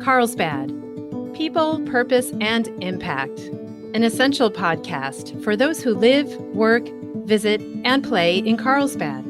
Carlsbad, People, Purpose, and Impact, an essential podcast for those who live, work, visit, and play in Carlsbad.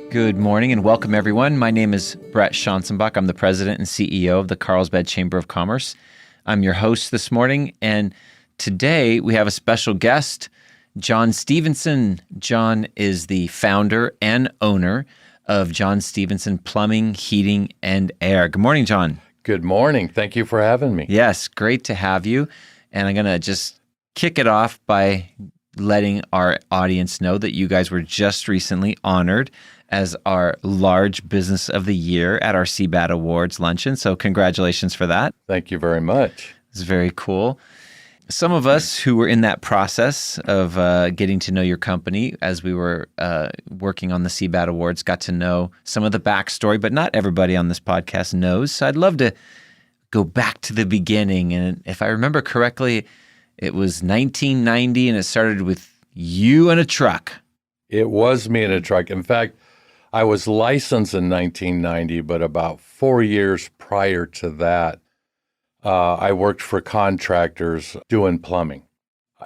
Good morning and welcome, everyone. My name is Brett Schanzenbach. I'm the president and CEO of the Carlsbad Chamber of Commerce. I'm your host this morning, and today we have a special guest, John Stevenson. John is the founder and owner of John Stevenson Plumbing, Heating, and Air. Good morning, John. Good morning. Thank you for having me. Yes, great to have you. And I'm going to just kick it off by letting our audience know that you guys were just recently honored as our Large Business of the Year at our CBAD Awards luncheon. So congratulations for that. Thank you very much. It's very cool. Some of us who were in that process of getting to know your company as we were working on the CBAD Awards got to know some of the backstory, but not everybody on this podcast knows. So I'd love to go back to the beginning. And if I remember correctly, it was 1990 and it started with you and a truck. It was me in a truck. In fact, I was licensed in 1990, but about 4 years prior to that, I worked for contractors doing plumbing.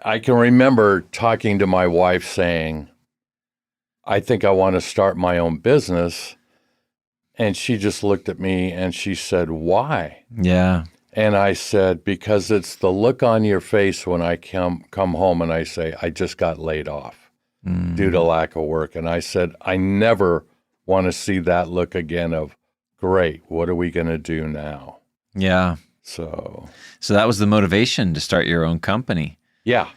I can remember talking to my wife saying, I think I want to start my own business. And she just looked at me and she said, why? Yeah. And I said, because it's the look on your face when I come home and I say, I just got laid off due to lack of work. And I said, I never want to see that look again of, great, what are we going to do now? Yeah. So that was the motivation to start your own company. Yeah.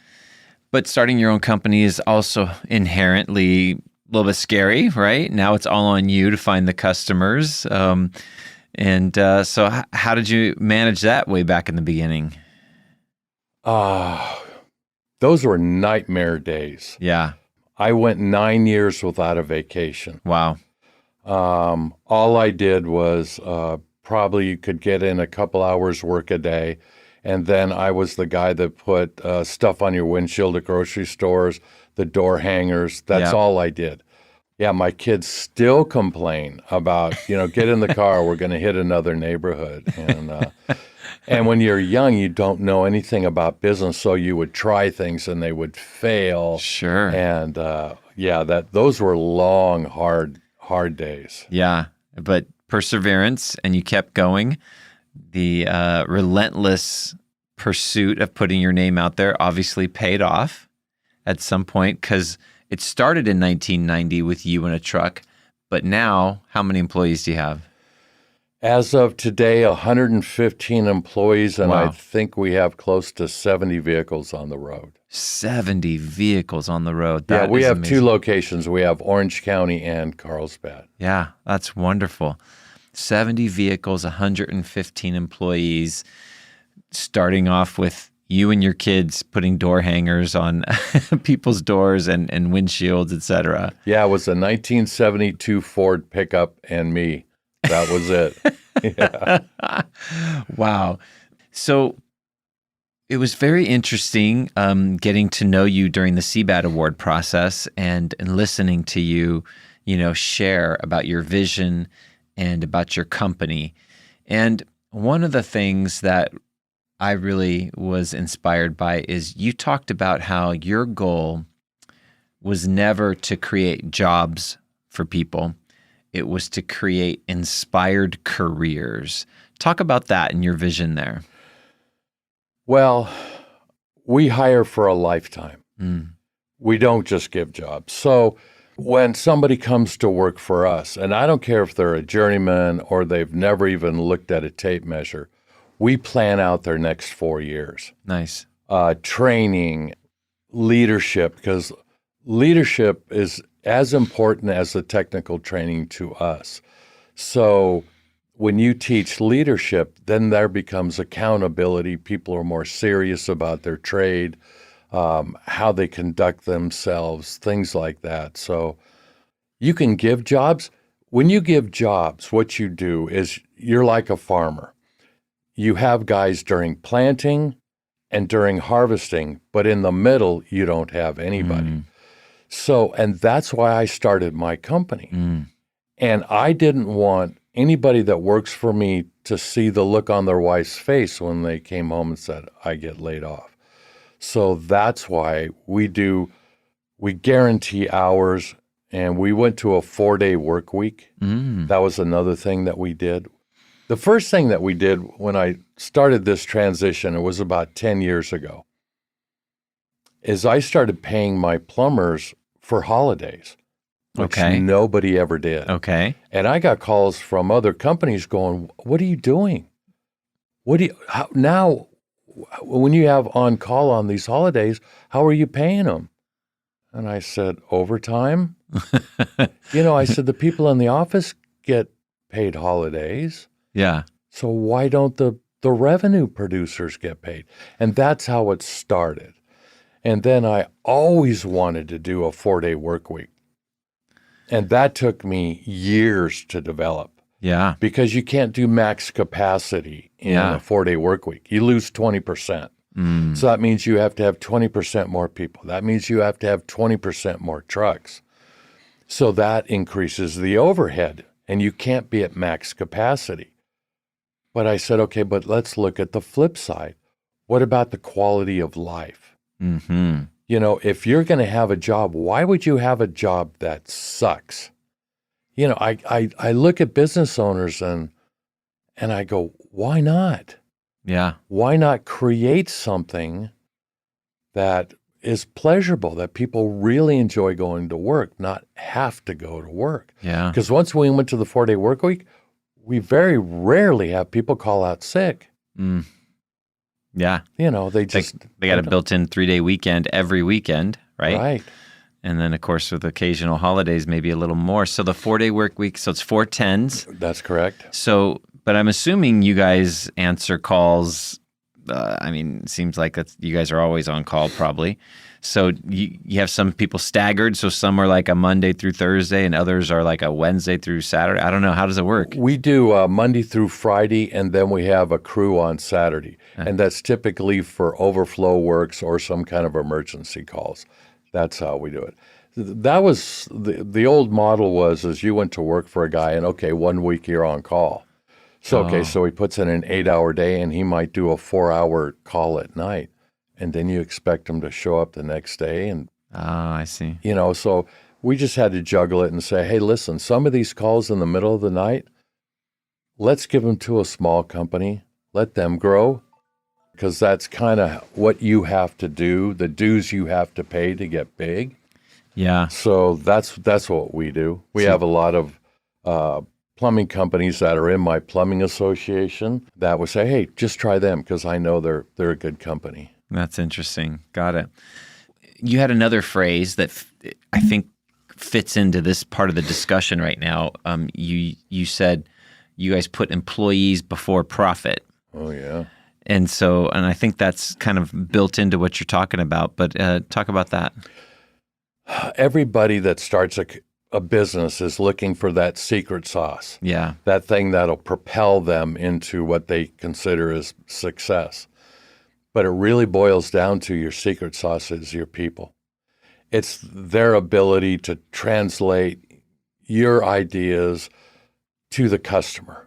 But starting your own company is also inherently a little bit scary, right? Now it's all on you to find the customers. So how did you manage that way back in the beginning? Those were nightmare days. Yeah. I went 9 years without a vacation. Wow. All I did was probably could get in a couple hours work a day. And then I was the guy that put stuff on your windshield at grocery stores, the door hangers. That's all I did. Yeah, my kids still complain about, get in the car, we're going to hit another neighborhood. And when you're young, you don't know anything about business, so you would try things and they would fail. Sure. And those were long, hard days. Yeah, but perseverance, and you kept going. The relentless pursuit of putting your name out there obviously paid off at some point, because it started in 1990 with you in a truck, but now how many employees do you have? As of today, 115 employees, and Wow. I think we have close to 70 vehicles on the road. 70 vehicles on the road. Yeah, That we is have amazing. two locations. We have Orange County and Carlsbad. Yeah, that's wonderful. 70 vehicles, 115 employees, starting off with you and your kids putting door hangers on people's doors and windshields, et cetera. Yeah, it was a 1972 Ford pickup and me. That was it. Yeah. Wow. So it was very interesting getting to know you during the CBAD Award process and listening to you, share about your vision and about your company. And one of the things that I really was inspired by is you talked about how your goal was never to create jobs for people. It was to create inspired careers. Talk about that and your vision there. Well, we hire for a lifetime. We don't just give jobs. So when somebody comes to work for us, and I don't care if they're a journeyman or they've never even looked at a tape measure, we plan out their next 4 years. Nice. Training, leadership, because leadership is as important as the technical training to us. So when you teach leadership, then there becomes accountability. People are more serious about their trade, how they conduct themselves, things like that. So you can give jobs. When you give jobs, what you do is you're like a farmer. You have guys during planting and during harvesting, but in the middle, you don't have anybody. So, and that's why I started my company. And I didn't want anybody that works for me to see the look on their wife's face when they came home and said, I get laid off. So that's why we guarantee hours, and we went to a 4-day work week. That was another thing that we did. The first thing that we did when I started this transition, it was about 10 years ago, is I started paying my plumbers for holidays, which nobody ever did. Okay. And I got calls from other companies going, what are you doing? Now, when you have on call on these holidays, how are you paying them? And I said, overtime? I said, the people in the office get paid holidays. Yeah. So why don't the revenue producers get paid? And that's how it started. And then I always wanted to do a 4-day work week. And that took me years to develop. Yeah. Because you can't do max capacity in a 4-day work week. You lose 20%. So that means you have to have 20% more people. That means you have to have 20% more trucks. So that increases the overhead, and you can't be at max capacity. But I said, okay, but let's look at the flip side. What about the quality of life? If you're going to have a job, why would you have a job that sucks? I look at business owners and I go, why not? Yeah. Why not create something that is pleasurable, that people really enjoy going to work, not have to go to work? Yeah. Because once we went to the 4-day work week, we very rarely have people call out sick. Yeah. They just... They got a built-in 3-day weekend every weekend, right? Right. And then, of course, with occasional holidays, maybe a little more. So the 4-day work week, so it's 4 10s. That's correct. So, but I'm assuming you guys answer calls. It seems like you guys are always on call probably. So you have some people staggered. So some are like a Monday through Thursday and others are like a Wednesday through Saturday. I don't know. How does it work? We do Monday through Friday, and then we have a crew on Saturday. And that's typically for overflow works or some kind of emergency calls. That's how we do it. That was the old model was you went to work for a guy and, okay, 1 week you're on call. So, so he puts in an 8-hour day and he might do a 4-hour call at night. And then you expect him to show up the next day. And I see. So we just had to juggle it and say, hey, listen, some of these calls in the middle of the night, let's give them to a small company. Let them grow. Because that's kind of what you have to do, the dues you have to pay to get big. Yeah. So that's what we do. We have a lot of plumbing companies that are in my plumbing association that would say, hey, just try them because I know they're a good company. That's interesting. Got it. You had another phrase that I think fits into this part of the discussion right now. You said you guys put employees before profit. Oh, yeah. And I think that's kind of built into what you're talking about, but talk about that. Everybody that starts a business is looking for that secret sauce. Yeah. That thing that'll propel them into what they consider as success. But it really boils down to your secret sauce is your people. It's their ability to translate your ideas to the customer.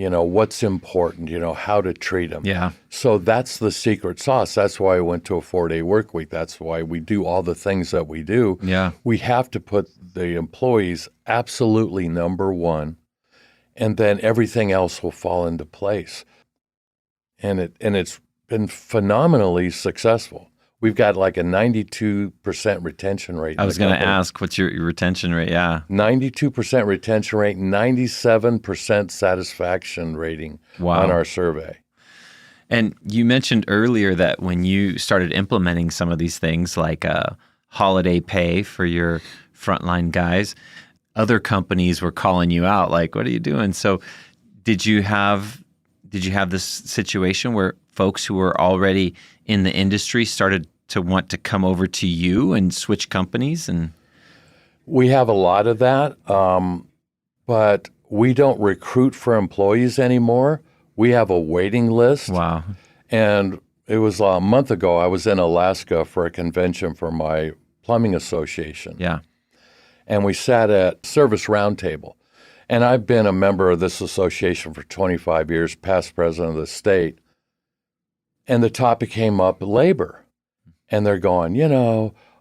What's important, how to treat them. Yeah. So that's the secret sauce. That's why I went to a 4-day work week. That's why we do all the things that we do. Yeah. We have to put the employees absolutely number one, and then everything else will fall into place. And it's been phenomenally successful. We've got like a 92% retention rate. I was going to ask, what's your retention rate? Yeah. 92% retention rate, 97% satisfaction rating on our survey. And you mentioned earlier that when you started implementing some of these things like holiday pay for your frontline guys, other companies were calling you out like, what are you doing? So did you have this situation where folks who were already in the industry started to want to come over to you and switch companies? And we have a lot of that, but we don't recruit for employees anymore. We have a waiting list. Wow. And it was a month ago, I was in Alaska for a convention for my plumbing association. Yeah. And we sat at Service Roundtable. And I've been a member of this association for 25 years, past president of the state. And the topic came up, labor. And they're going,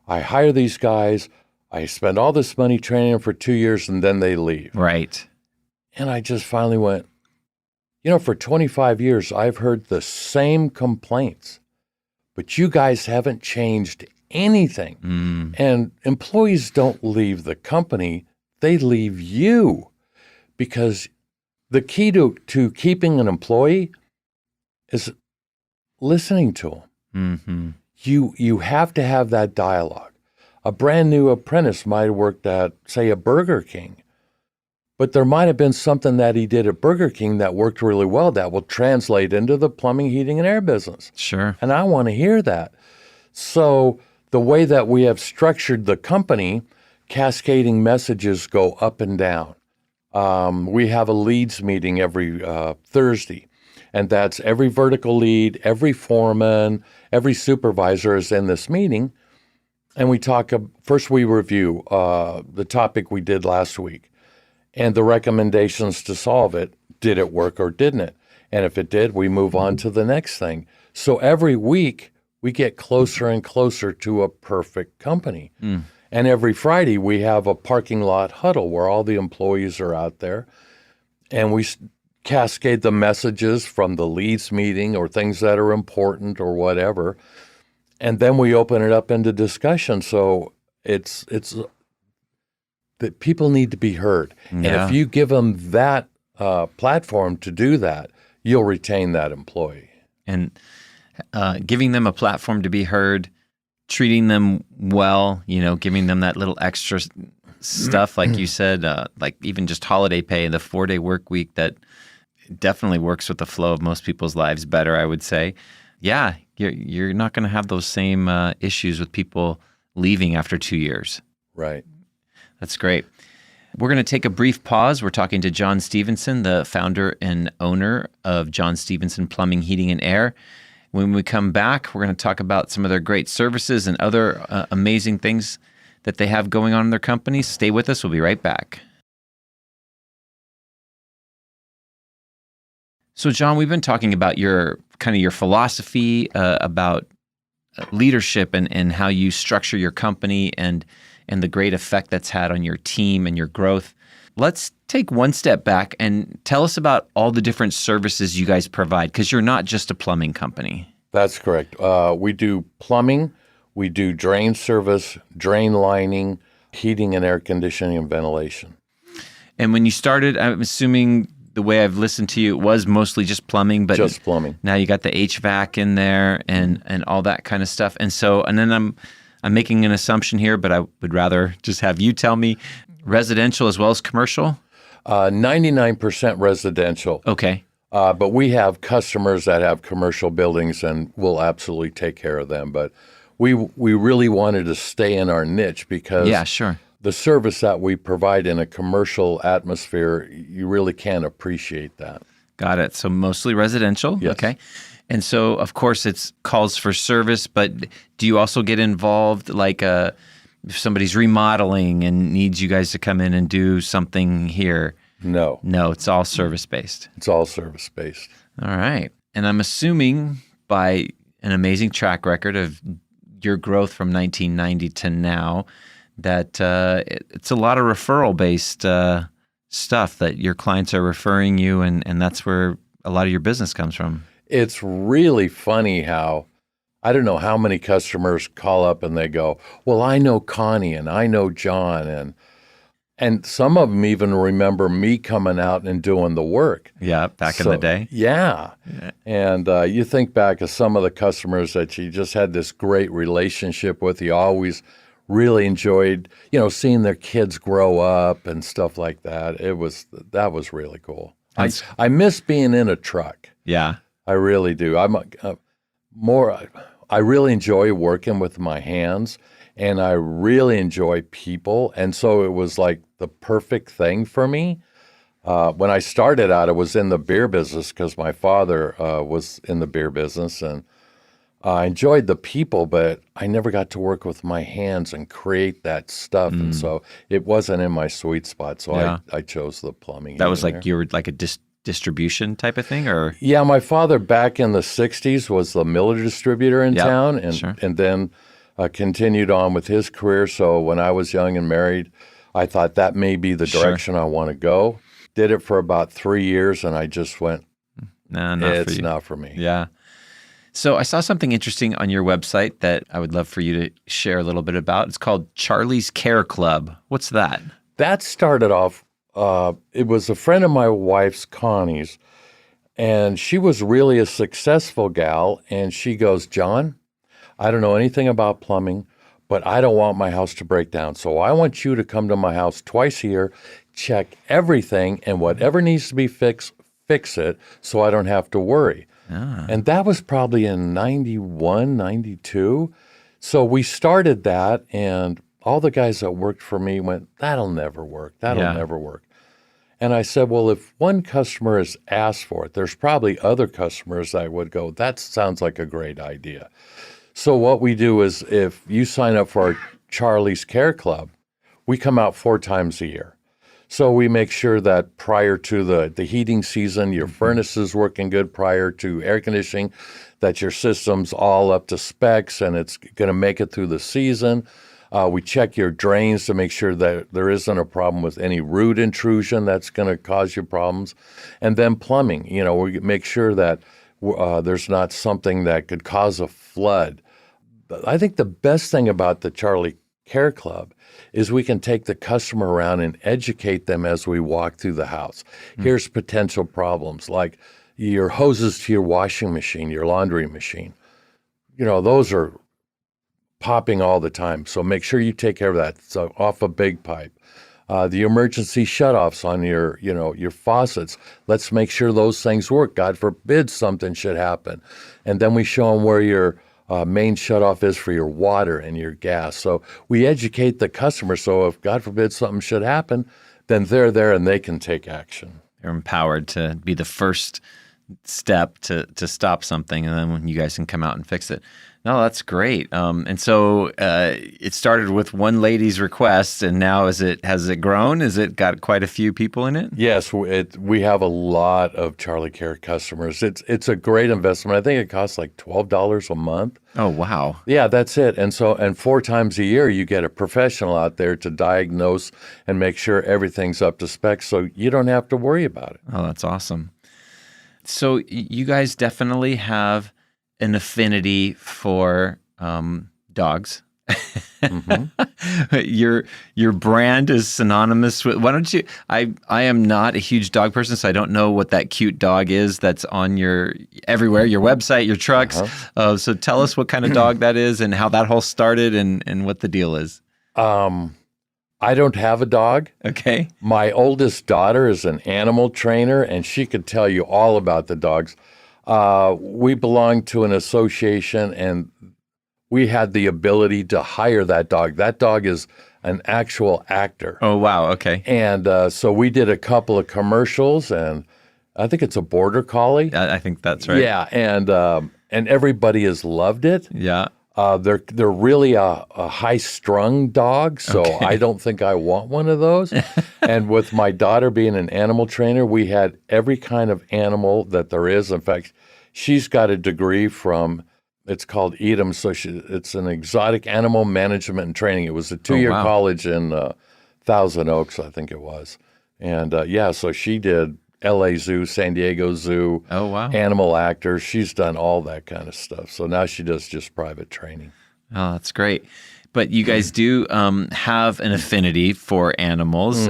I hire these guys, I spend all this money training them for 2 years, and then they leave. Right. And I just finally went, for 25 years, I've heard the same complaints, but you guys haven't changed anything. And employees don't leave the company, they leave you. Because the key to keeping an employee is listening to them. You have to have that dialogue. A brand new apprentice might have worked at, say, a Burger King, but there might have been something that he did at Burger King that worked really well that will translate into the plumbing, heating, and air business. Sure. And I want to hear that. So the way that we have structured the company, cascading messages go up and down. We have a leads meeting every Thursday, and that's every vertical lead, every foreman, every supervisor is in this meeting. And we talk, first we review the topic we did last week and the recommendations to solve it. Did it work or didn't it? And if it did, we move on to the next thing. So every week we get closer and closer to a perfect company. And every Friday we have a parking lot huddle where all the employees are out there, and we cascade the messages from the leads meeting or things that are important or whatever. And then we open it up into discussion. So it's that people need to be heard. And if you give them that platform to do that, you'll retain that employee. And giving them a platform to be heard, treating them well, giving them that little extra stuff, like you said, like even just holiday pay, the 4-day work week that definitely works with the flow of most people's lives better, I would say. Yeah, you're not going to have those same issues with people leaving after 2 years. Right. That's great. We're going to take a brief pause. We're talking to John Stevenson, the founder and owner of John Stevenson Plumbing, Heating, and Air. When we come back, we're going to talk about some of their great services and other amazing things that they have going on in their company. Stay with us. We'll be right back. So, John, we've been talking about your philosophy about leadership and how you structure your company and the great effect that's had on your team and your growth. Let's take one step back and tell us about all the different services you guys provide, because you're not just a plumbing company. That's correct. We do plumbing, we do drain service, drain lining, heating and air conditioning, and ventilation. And when you started, I'm assuming the way I've listened to you, it was mostly just plumbing, but just plumbing. Now you got the HVAC in there and all that kind of stuff. And then I'm making an assumption here, but I would rather just have you tell me, residential as well as commercial? 99% residential. Okay. But we have customers that have commercial buildings, and we'll absolutely take care of them. But we really wanted to stay in our niche because the service that we provide in a commercial atmosphere, you really can't appreciate that. Got it. So mostly residential. Yes. Okay. And so, of course, it's calls for service, but do you also get involved, like if somebody's remodeling and needs you guys to come in and do something here? No. No, it's all service-based. It's all service-based. All right. And I'm assuming by an amazing track record of your growth from 1990 to now that it's a lot of referral-based stuff that your clients are referring you, and that's where a lot of your business comes from. It's really funny how, I don't know how many customers call up and they go, well, I know Connie and I know John, and some of them even remember me coming out and doing the work. Yeah, back in the day. Yeah. And you think back of some of the customers that you just had this great relationship with. You always really enjoyed, seeing their kids grow up and stuff like that. That was really cool. I miss being in a truck. Yeah. I really do. I really enjoy working with my hands, and I really enjoy people. And so it was like the perfect thing for me. When I started out, I was in the beer business because my father was in the beer business, and I enjoyed the people, but I never got to work with my hands and create that stuff. And so it wasn't in my sweet spot. So Yeah. I chose the plumbing. That was here and like there. you were like a distribution type of thing, or Yeah, my father back in the 60s was the Miller distributor in Yep, town and, sure. and then continued on with his career. So when I was young and married, I thought that may be the Sure. direction I want to go. Did it for about 3 years and I just went, no, not for it's you. not for me. Yeah. So I saw something interesting on your website that I would love for you to share a little bit about. It's called Charlie's Care Club. What's that? That started off, it was a friend of my wife's, Connie's, and she was really a successful gal. And she goes, John, I don't know anything about plumbing, but I don't want my house to break down. So I want you to come to my house twice a year, check everything, and whatever needs to be fixed, fix it so I don't have to worry. And that was probably in 91, 92. So we started that, and all the guys that worked for me went, that'll never work. That'll Yeah. never work. And I said, well, if one customer has asked for it, there's probably other customers that would go, that sounds like a great idea. So what we do is if you sign up for our Charlie's Care Club, we come out 4 times a year. So we make sure that prior to the heating season, your furnace is working good prior to air conditioning, that your system's all up to specs and it's going to make it through the season. We check your drains to make sure that there isn't a problem with any root intrusion that's going to cause you problems. And then plumbing, we make sure that there's not something that could cause a flood. But I think the best thing about the Charlie Care Club is we can take the customer around and educate them as we walk through the house. Here's potential problems like your hoses to your washing machine, your laundry machine. Those are popping all the time. So make sure you take care of that. So off a big pipe. The emergency shutoffs on your faucets. Let's make sure those things work. God forbid something should happen. And then we show them where your main shutoff is for your water and your gas. So we educate the customer. So if God forbid something should happen, then they're there and they can take action. You're empowered to be the first step to stop something, and then when you guys can come out and fix it. No, that's great. And so it started with one lady's request, and now has it grown? Has it got quite a few people in it? Yes, we have a lot of Charlie Care customers. It's a great investment. I think it costs like $12 a month. Oh, wow. Yeah, that's it. And 4 times a year, you get a professional out there to diagnose and make sure everything's up to spec, so you don't have to worry about it. Oh, that's awesome. So you guys definitely have an affinity for dogs. Your brand is synonymous with. Why don't you? I am not a huge dog person, so I don't know what that cute dog is that's on your everywhere, your website, your trucks. So tell us what kind of dog that is and how that whole started and what the deal is. I don't have a dog. Okay. My oldest daughter is an animal trainer, and she could tell you all about the dogs. We belong to an association, and we had the ability to hire that dog. That dog is an actual actor. Oh, wow. Okay. And so we did a couple of commercials, and I think it's a border collie. I think that's right. Yeah, and everybody has loved it. Yeah. They're really a high-strung dog, so Okay. I don't think I want one of those. And with my daughter being an animal trainer, we had every kind of animal that there is. In fact, she's got a degree from, it's called EDM, so it's an exotic animal management and training. It was a 2-year wow. college in Thousand Oaks, I think it was. And so she did LA Zoo, San Diego Zoo, Oh, wow. animal actor. She's done all that kind of stuff. So now she does just private training. Oh, that's great. But you guys do have an affinity for animals.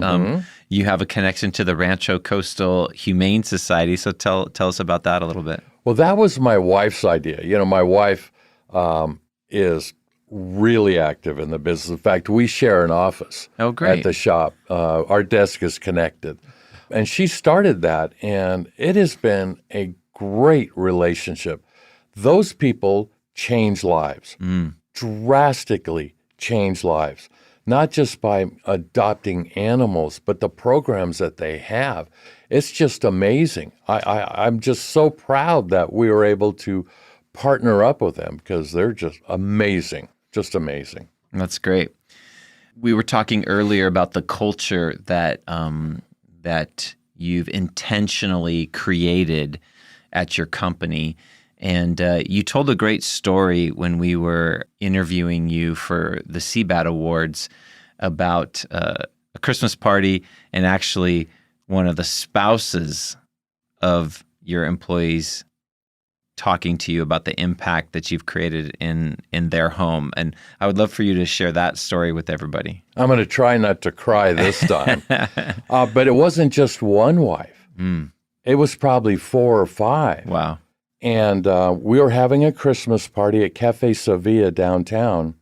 You have a connection to the Rancho Coastal Humane Society. So tell us about that a little bit. Well, that was my wife's idea. My wife is really active in the business. In fact, we share an office Oh, great. at the shop. Our desk is connected. And she started that, and it has been a great relationship. Those people change lives, drastically change lives, not just by adopting animals, but the programs that they have. It's just amazing. I'm just so proud that we were able to partner up with them because they're just amazing, just amazing. That's great. We were talking earlier about the culture that that you've intentionally created at your company. And you told a great story when we were interviewing you for the CBAD Awards about a Christmas party and actually one of the spouses of your employees talking to you about the impact that you've created in their home. And I would love for you to share that story with everybody. I'm going to try not to cry this time. But it wasn't just one wife. It was probably 4 or 5. Wow. And we were having a Christmas party at Cafe Sevilla downtown.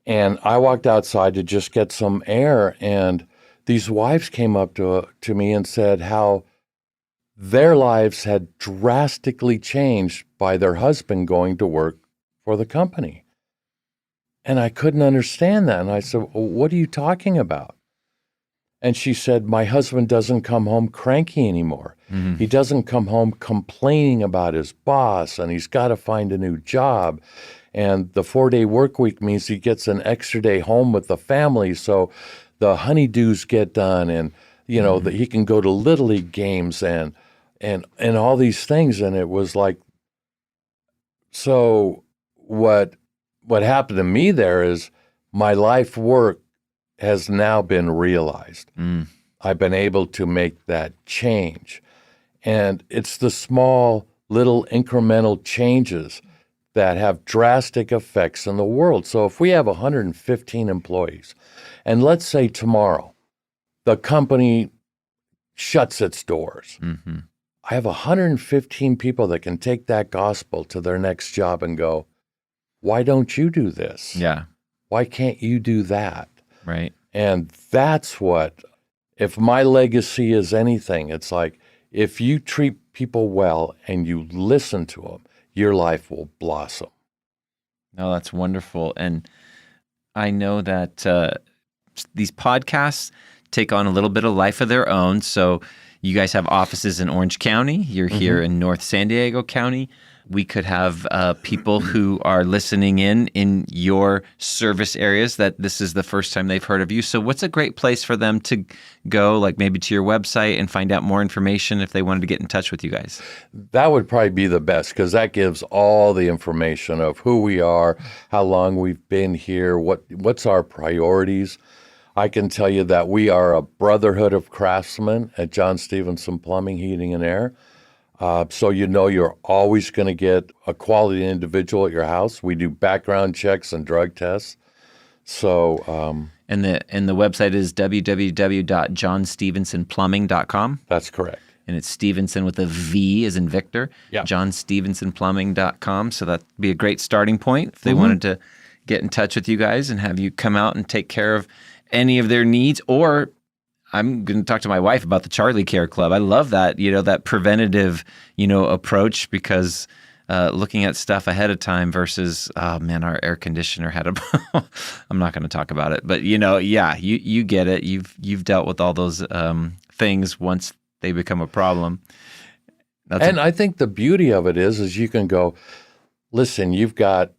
And I walked outside to just get some air. And these wives came up to me and said how their lives had drastically changed by their husband going to work for the company. And I couldn't understand that. And I said, well, what are you talking about? And she said, my husband doesn't come home cranky anymore. Mm-hmm. He doesn't come home complaining about his boss, and he's got to find a new job. And the 4-day work week means he gets an extra day home with the family, so the honeydews get done, and you know that he can go to Little League games and all these things. And it was like, so what happened to me there is my life work has now been realized. I've been able to make that change. And it's the small little incremental changes that have drastic effects in the world. So if we have 115 employees, and let's say tomorrow the company shuts its doors, I have 115 people that can take that gospel to their next job and go, why don't you do this? Yeah. Why can't you do that? Right. And that's what, if my legacy is anything, it's like, if you treat people well and you listen to them, your life will blossom. No, that's wonderful. And I know that these podcasts take on a little bit of life of their own. So you guys have offices in Orange County. You're here in North San Diego County. We could have people who are listening in your service areas that this is the first time they've heard of you. So what's a great place for them to go, like maybe to your website and find out more information if they wanted to get in touch with you guys? That would probably be the best because that gives all the information of who we are, how long we've been here, what's our priorities. I can tell you that we are a brotherhood of craftsmen at John Stevenson Plumbing, Heating and Air. So you know you're always going to get a quality individual at your house. We do background checks and drug tests. So and the website is www.johnstevensonplumbing.com. That's correct. And it's Stevenson with a V as in Victor. Yeah. johnstevensonplumbing.com. So that'd be a great starting point if they wanted to get in touch with you guys and have you come out and take care of any of their needs. Or I'm going to talk to my wife about the Charlie Care Club. I love that, that preventative, approach, because looking at stuff ahead of time versus, oh man, our air conditioner had I'm not going to talk about it, but you get it. You've dealt with all those things once they become a problem. I think the beauty of it is you can go, listen, you've got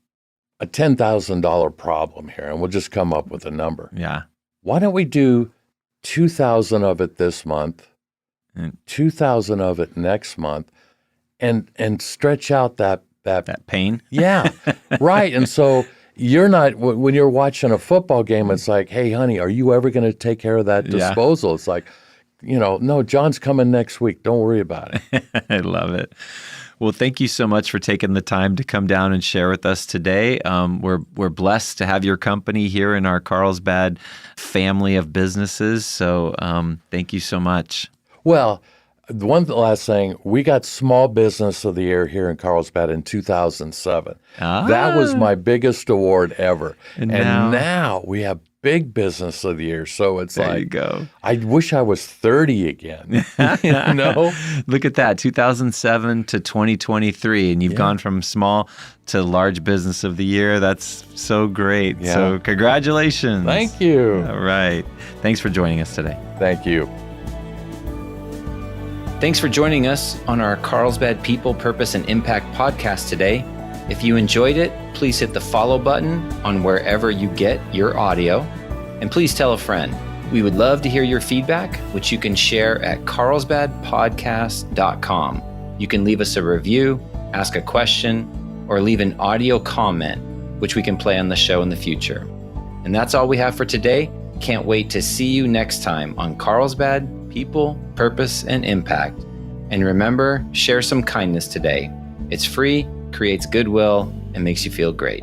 a $10,000 problem here, and we'll just come up with a number. Yeah. Why don't we do 2,000 of it this month, 2,000 of it next month, and stretch out that pain? Yeah, right. And so you're not, when you're watching a football game, it's like, hey, honey, are you ever going to take care of that disposal? It's like, no, John's coming next week. Don't worry about it. I love it. Well, thank you so much for taking the time to come down and share with us today. We're blessed to have your company here in our Carlsbad family of businesses. So thank you so much. Well, one last thing, we got Small Business of the Year here in Carlsbad in 2007. That was my biggest award ever. And now we have Big Business of the Year. So it's there you go. I wish I was 30 again. Look at that, 2007 to 2023, and you've gone from small to large business of the year. That's so great. Yeah. So congratulations. Thank you. All right. Thanks for joining us today. Thank you. Thanks for joining us on our Carlsbad People, Purpose, and Impact podcast today. If you enjoyed it, please hit the follow button on wherever you get your audio. And please tell a friend. We would love to hear your feedback, which you can share at carlsbadpodcast.com. You can leave us a review, ask a question, or leave an audio comment, which we can play on the show in the future. And that's all we have for today. Can't wait to see you next time on Carlsbad People, Purpose, and Impact. And remember, share some kindness today. It's free, creates goodwill, and makes you feel great.